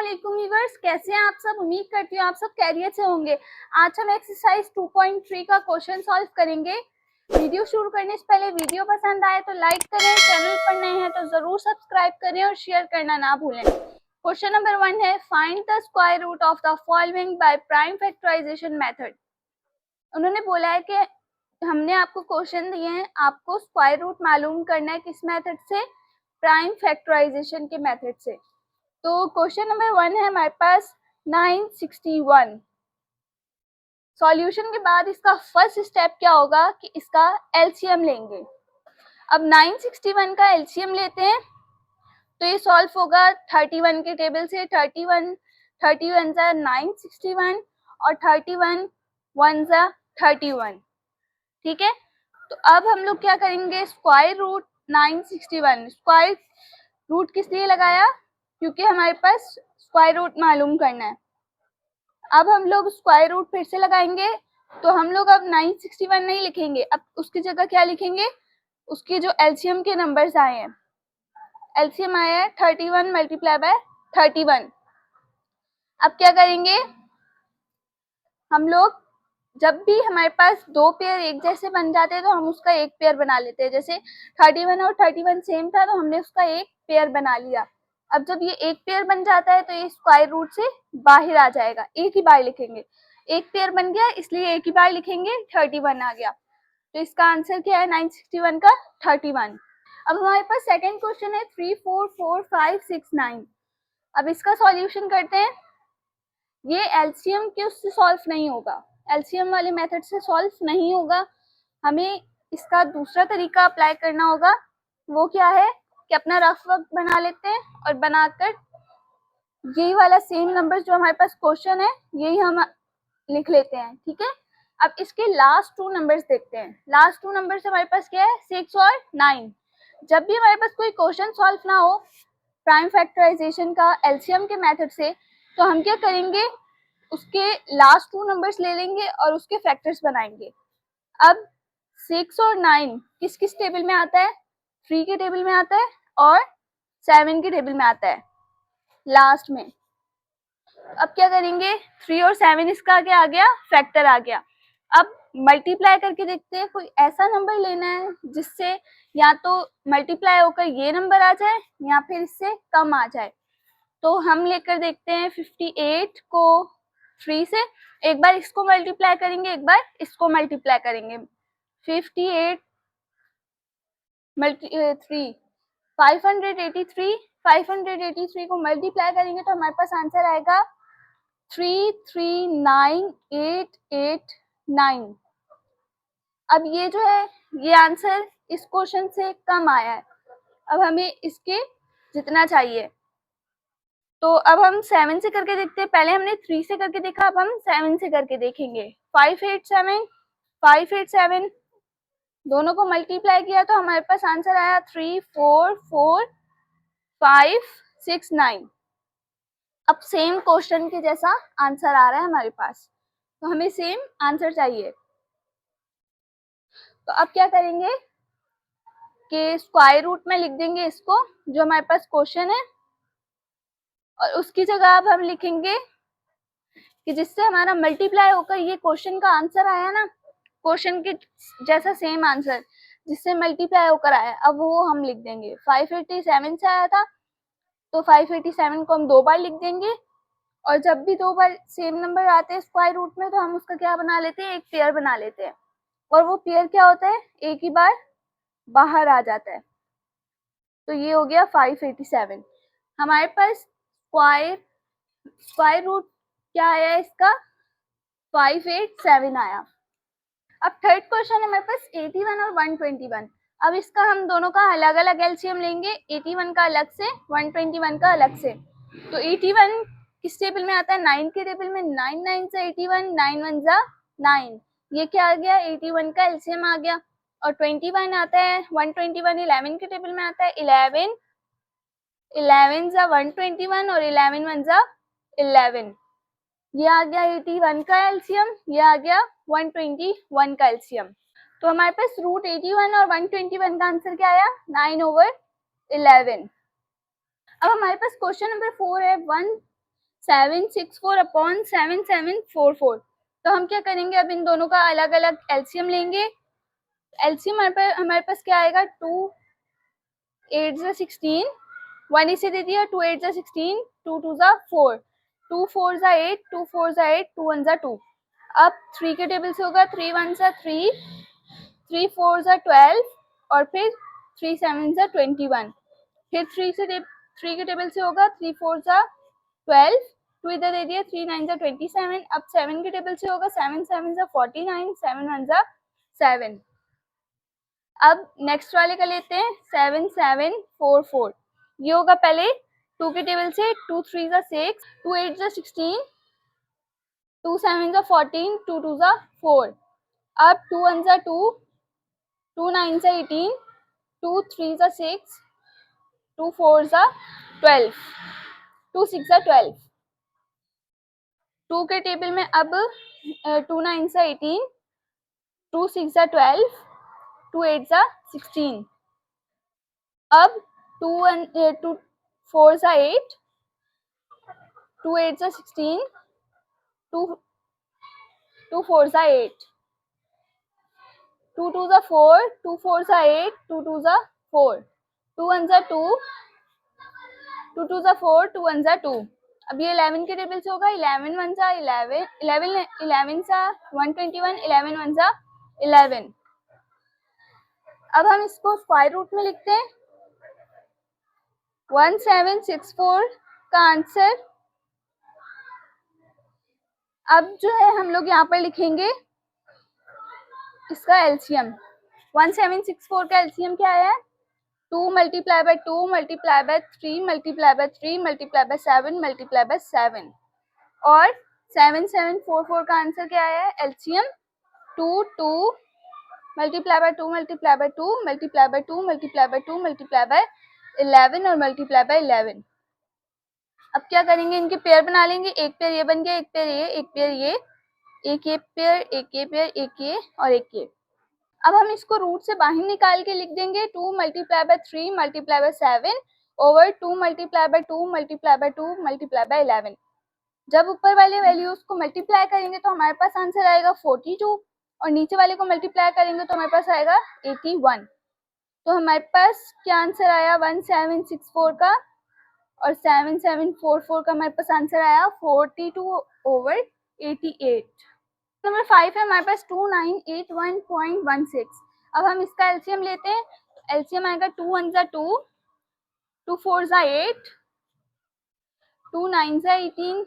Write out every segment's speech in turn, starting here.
अस्सलामुअलैकुम व्यूअर्स, कैसे हैं आप सब। उम्मीद करती हूँ आप सब खैरियत से होंगे। आज हम एक्सरसाइज 2.3 का क्वेश्चन सॉल्व करेंगे। वीडियो शुरू करने से पहले वीडियो पसंद आए तो लाइक करें, चैनल पर नए हैं तो जरूर सब्सक्राइब करें और शेयर करना ना भूलें। क्वेश्चन नंबर 1 है, find the square root of the following by prime factorisation method. उन्होंने बोला है कि हमने आपको क्वेश्चन दिए हैं, आपको स्क्वायर रूट मालूम करना है किस मेथड से, प्राइम फैक्टराइजेशन के मेथड से। तो क्वेश्चन नंबर 1 है हमारे पास 961। सॉल्यूशन के बाद इसका फर्स्ट स्टेप क्या होगा कि इसका एलसीएम लेंगे। अब 961 का एलसीएम लेते हैं तो ये सॉल्व होगा 31 के टेबल से। 31 जा 961 और 31 1 जा 31। ठीक है, तो अब हम लोग क्या करेंगे, स्क्वायर रूट 961। स्क्वायर रूट किस लिए लगाया, क्योंकि हमारे पास स्क्वायर रूट मालूम करना है। अब हम लोग स्क्वायर रूट फिर से लगाएंगे तो हम लोग अब 961 नहीं लिखेंगे, अब उसकी जगह क्या लिखेंगे, उसके जो एलसीएम के नंबर्स आए हैं। एलसीएम आया है 31 मल्टीप्लाई बाय 31। अब क्या करेंगे, हम लोग जब भी हमारे पास दो पेयर एक जैसे बन जाते हैं तो हम उसका एक पेयर बना लेते हैं। जैसे 31 और 31 सेम था तो हमने उसका एक पेयर बना लिया। अब जब ये एक पेयर बन जाता है तो ये स्क्वायर रूट से बाहर आ जाएगा, एक ही बार लिखेंगे। एक पेयर बन गया इसलिए एक ही बार लिखेंगे, 31 आ गया। तो इसका आंसर क्या है 961 का 31। अब हमारे पास सेकेंड क्वेश्चन है 3 4 4 5 6 9। अब इसका सॉल्यूशन करते हैं। ये एलसीएम के उससे सॉल्व नहीं होगा, एलसीएम वाले मेथड से सॉल्व नहीं होगा। हमें इसका दूसरा तरीका अप्लाई करना होगा। वो क्या है कि अपना रफ वर्क बना लेते हैं और बनाकर यही वाला सेम नंबर जो हमारे पास क्वेश्चन है यही हम लिख लेते हैं। ठीक है, अब इसके लास्ट टू नंबर्स देखते हैं। लास्ट टू नंबर्स हमारे पास क्या है, 6 और 9। जब भी हमारे पास कोई क्वेश्चन सॉल्व ना हो प्राइम फैक्टराइजेशन का एलसीएम के मेथड से, तो हम क्या करेंगे, उसके लास्ट टू नंबर्स ले लेंगे और उसके फैक्टर्स बनाएंगे। अब 6 और 9 किस किस टेबल में आता है, 3 के टेबल में आता है और 7 के टेबल में आता है लास्ट में। अब क्या करेंगे, 3 और 7 इसका क्या आ गया, फैक्टर आ गया। अब मल्टीप्लाई करके देखते हैं, कोई ऐसा नंबर लेना है जिससे या तो मल्टीप्लाई होकर ये नंबर आ जाए या फिर इससे कम आ जाए। तो हम लेकर देखते हैं 58 को 3 से, एक बार इसको मल्टीप्लाई करेंगे एक बार इसको मल्टीप्लाई करेंगे। 58 मल्टी 3 583, 583 को मल्टीप्लाई करेंगे तो हमारे पास आंसर आएगा 339889। अब ये जो है ये आंसर इस क्वेश्चन से कम आया है। अब हमें इसके जितना चाहिए, तो अब हम 7 से करके देखते हैं। पहले हमने 3 से करके देखा, अब हम 7 से करके देखेंगे। 587 दोनों को मल्टीप्लाई किया तो हमारे पास आंसर आया 3445569। अब सेम क्वेश्चन के जैसा आंसर आ रहा है हमारे पास, तो हमें सेम आंसर चाहिए। तो अब क्या करेंगे कि स्क्वायर रूट में लिख देंगे इसको जो हमारे पास क्वेश्चन है, और उसकी जगह अब हम लिखेंगे कि जिससे हमारा मल्टीप्लाई होकर ये क्वेश्चन का आंसर आया ना, क्वेश्चन के जैसा सेम आंसर जिससे मल्टीप्लाई होकर आया, अब वो हम लिख देंगे। 587 से आया था तो 587 को हम दो बार लिख देंगे, और जब भी दो बार सेम नंबर आते हैं स्क्वायर रूट में तो हम उसका क्या बना लेते हैं, एक पेयर बना लेते हैं। और वो पेयर क्या होता है, एक ही बार बाहर आ जाता है। तो ये हो गया 587। हमारे पास स्क्वायर रूट क्या आया इसका, 587 आया। अब थर्ड क्वेश्चन है हमारे पास 81 और 121। अब इसका हम दोनों का अलग अलग एलसीएम लेंगे, 81 का अलग से 121 का अलग से। तो 81 किस टेबल में आता है, 9 के टेबल में। 9 9 से 81, 9 1 जा 9, ये क्या आ गया 81 का एलसीएम आ गया। और 21 आता है 121 11 के टेबल में आता है। 11 11 जा 121 और 11 1 जा 11, ये आ गया 81 का एलसीएम, ये आ गया 121 का एलसीएम। तो हमारे पास रूट 81 और 121 का आंसर क्या आया, 9/11। अब हमारे पास क्वेश्चन नंबर 4 है 764 अपॉन 7744। तो हम क्या करेंगे, अब इन दोनों का अलग अलग एलसीएम लेंगे। एलसीएम हमारे पास क्या आएगा, 2 8 जा 16, 1 इसे दे दिया, 2 8 जा 16, 2 2 जा 4, 2 4 जा 8, 2 4 जा 8, 2 1 जा 2। अब 3 के टेबल से होगा 3 1 जा 3, 3 4 जा 12 और फिर 3 7 जा 21। फिर 3 के टेबल से होगा 3 4 जा 12, 2 इधर दे दिया, 3 9 जा 27। अब 7 के टेबल से होगा 7 7 जा 49, 7 1 जा 7। अब नेक्स्ट वाले का लेते हैं 7 7 4 4। ये होगा पहले 2 के टेबल से, 2 3 जा 6, 2 8 जा 16, 2 7 जा 14, 2 2 जा 4। अब 2 1 जा 2, 2 9 जा 18, 2 3 जा 6, 2 4 जा 12, 2 6 जा 12। 2 के टेबल में अब 2 9 जा 18, 2 6 जा 12, 2 8 जा 16। अब 2 4 जा 8, 2 8 जा 16, 2 4 जा 8, 2 2 जा 4, 2 4 जा 8, 2 2 जा 4, 2 1 जा 2, 2 2 जा 4, 2 1 जा 2। अब ये 11 के टेबल से होगा 11 1 जा 11, 11 जा 121, 11 1 जा 11। अब हम इसको स्क्वायर रूट में लिखते हैं। 1764 का आंसर अब जो है हम लोग यहाँ पर लिखेंगे इसका एलसीएम। 1764 का एलसीएम क्या है, 2 multiply by 2 multiply by 3 multiply by 3 multiply by 7 multiply by 7। और 7744 का आंसर क्या है, LCM 2 2 multiply by 2 multiply by 2 multiply by 2 multiply by 2 multiply by 11 और मल्टीप्लाई बाय 11। अब क्या करेंगे, इनके पेयर बना लेंगे। एक पेयर ये बन गया, एक पेयर ये, एक पेयर ये, एक ये पेयर, एक ये पेयर, एक ये और एक ये। अब हम इसको रूट से बाहर निकाल के लिख देंगे 2 multiply by 3 multiply by 7 over 2 multiply by 2 multiply by 2 multiply by 11। जब ऊपर वाले वैल्यूज को मल्टीप्लाई करेंगे तो हमारे पास आंसर आएगा 42 और नीचे वाले को मल्टीप्लाई करेंगे तो हमारे पास आएगा 81। तो हमारे पास क्या आंसर आया 1764 का और 7744 का हमारे पास आंसर आया 42 ओवर 88। नंबर 5 है हमारे पास 2981.16। अब हम इसका एलसीएम लेते हैं। एलसीएम आएगा 2 1 जा 2, 2 4 जा 8, 2 9 जा 18,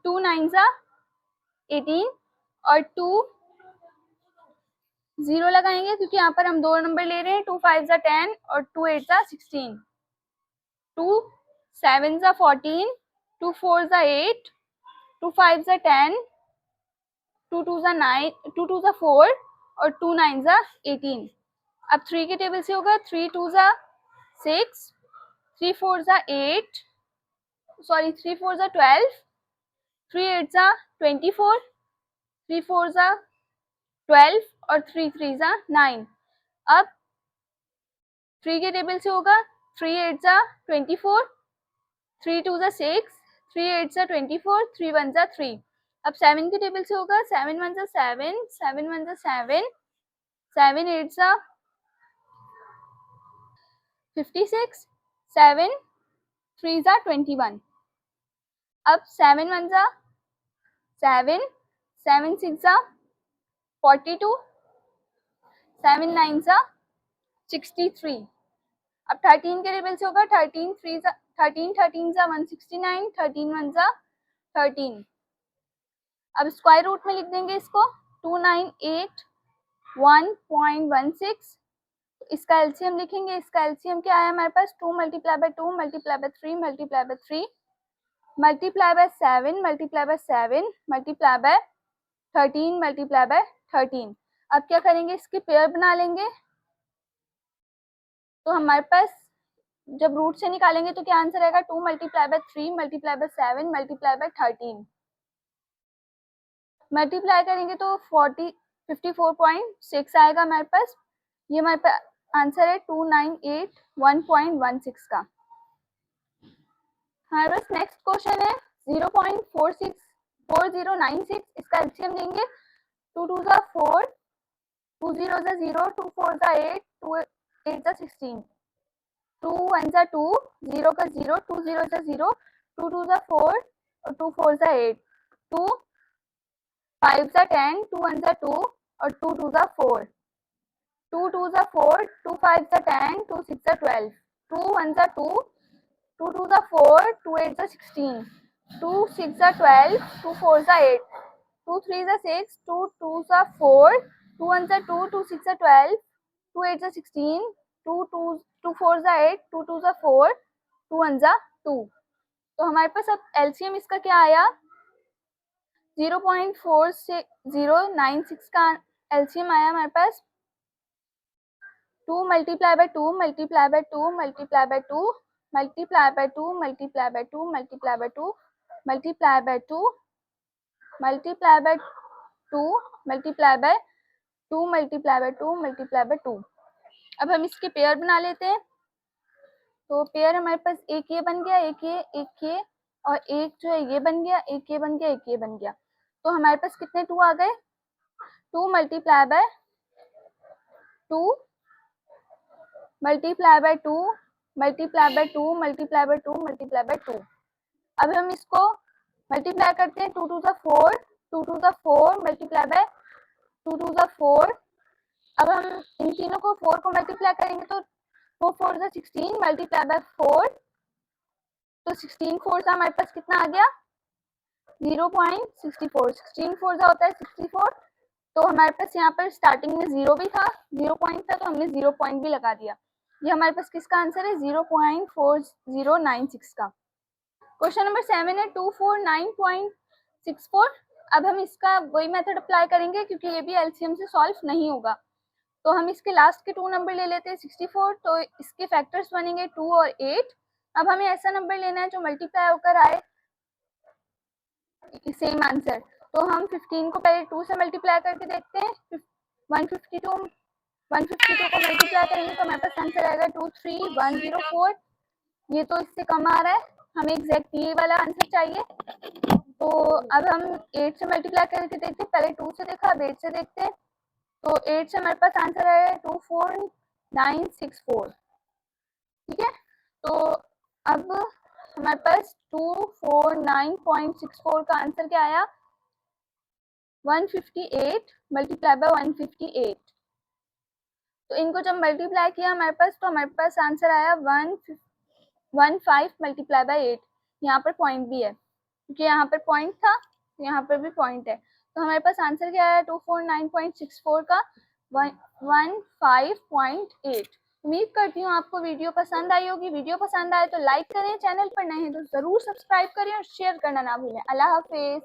2 9 जा 18 और 2 0 लगाएंगे क्योंकि यहाँ पर हम दो नंबर ले रहे हैं। 2 5 जा 10 और 2 8 जा 16, 2 7 जा 14, 2 4 जा 8, 2 5 जा 10, 2 2 जा 9, 2 2 जा 4 और 2 9 जा 18। अब 3 के टेबल से होगा 3 2 जा 6, 3 4 जा 8, सॉरी 3 4 जा 12, 3 8 जा 24, 3 4 जा 12 और 3 3 जा 9। अब 3 के टेबल से होगा 3 8 जा 24, 3 2 जा 6, 3 8 जा 24, 3 1 जा 3। अब 7 के टेबल से होगा 7 1 जा 7, 7 1 जा 7, 7 8 जा 56, 7 3 जा 21। अब 7 1 जा 7, 7 6 जा 42, 7 9 जा 63। अब 13 के टेबल से होगा 13 3 जा 13 13 जा 169, 13 1 जा 13। अब स्क्वायर रूट में लिख देंगे इसको 2981.16। इसका एलसीएम लिखेंगे। इसका एलसीएम क्या है हमारे पास 2 multiply by 2 multiply by 3 multiply by 3 multiply by 7 multiply by 7 multiply by 13 multiply by 13। अब क्या करेंगे, इसके पेयर बना लेंगे। तो हमारे पास जब रूट से निकालेंगे तो क्या आंसर आएगा 2 multiply by 3 multiply by 7 multiply by 13। Multiply करेंगे तो 54.6 आएगा हमारे पास। ये हमारे पास आंसर है 2981.16 का। हमारे पास नेक्स्ट क्वेश्चन है 0.4096 इसका एलसीएम लेंगे। 2 2 ज़ा 4, 2 0 ज़ा 0, 2 4 ज़ा 8, 2 8 ज़ा 16, 2 1 ज़ा 2, 0 का 0, 2 0 ज़ा 0, 2 2 ज़ा 4 और 2 4 ज़ा 8, 2 5 ज़ा 10, 2 1 ज़ा 2 और 2 2 ज़ा 4, 2 2 ज़ा 4, 2 5 ज़ा 10, 2 6 ज़ा 12, 2 1 ज़ा 2, 2 2 ज़ा 4, 2 8 ज़ा 16, 2 6 ज़ा 12, 2 4 ज़ा 8, 2 3 ज़ा 6, 2 2 ज़ा 4, 2 1 ज़ा 2, 2 6 ज़ा 12, 2 8 ज़ा 16, 2 2 4 ज़ा 8, 2 2 ज़ा 4, 2 1 ज़ा 2। तो हमारे पास अब एलसीएम इसका क्या आया, 0.4096 का एलसीएम आया हमारे पास। 2 multiply by 2 multiply by 2 multiply by 2 multiply by 2 multiply by 2 multiply by 2 multiply by 2 multiply by 2 multiply by 2 multiply by 2 multiply by 2। अब हम इसके पेयर बना लेते हैं। तो पेयर हमारे पास एक ये बन गया, एक ये और एक जो है ये बन गया, एक ये बन गया, एक ये बन गया। तो हमारे पास कितने 2 आ गए, 2 multiply by 2 multiply by 2 multiply by 2 multiply by 2 multiply by 2। अब हम इसको मल्टीप्लाई करते हैं, 2 2 ज़ा 4, 2 2 ज़ा 4 मल्टीप्लाई बाय 2 2 ज़ा 4। अब हम इन तीनों को 4 को मल्टीप्लाई करेंगे तो 4 4 ज़ा 16 मल्टीप्लाई बाय 4, तो 16 4 ज़ा हमारे पास कितना आ गया, 0.64। 16 4 ज़ा होता है 64। तो हमारे पास यहाँ पर स्टार्टिंग में 0 भी था, 0 पॉइंट था, तो हमने 0 पॉइंट भी लगा दिया। ये हमारे पास किसका आंसर है, 0.4096 का। क्वेश्चन नंबर 7 है 249.64। अब हम इसका वही मेथड अप्लाई करेंगे क्योंकि ये भी एलसीएम से सॉल्व नहीं होगा। तो हम इसके लास्ट के 2 नंबर ले लेते हैं 64, तो इसके फैक्टर्स बनेंगे 2 और 8। अब हमें ऐसा नंबर लेना है जो मल्टीप्लाई होकर आए सेम आंसर। तो हम 15 को पहले 2 से मल्टीप्लाई करके देखते हैं। 152 को मल्टीप्लाई करेंगे तो हमारे पास आंसर आएगा 23104। ये तो इससे कम आ रहा है, हमें एग्जैक्ट ये वाला आंसर चाहिए। तो अब हम 8 से मल्टीप्लाई करके देखते हैं, पहले 2 से देखा, अब 8 से देखते हैं। तो 8 से हमारे पास आंसर आया 24964। ठीक है, तो अब हमारे पास 249.64 का आंसर क्या आया, 158 मल्टीप्लाई बाय 158। तो इनको जब मल्टीप्लाई किया हमारे पास, तो हमारे पास आंसर आया 115 मल्टीप्लाई बाय 8। यहाँ पर पॉइंट भी है क्योंकि यहाँ पर पॉइंट था, यहाँ पर भी पॉइंट है। तो हमारे पास आंसर क्या आया 249.64 का 115.8। उम्मीद करती हूँ आपको वीडियो पसंद आई होगी। वीडियो पसंद आए तो लाइक करें, चैनल पर नए हैं तो जरूर सब्सक्राइब करें और शेयर करना ना भूलें। अल्लाह हाफिज।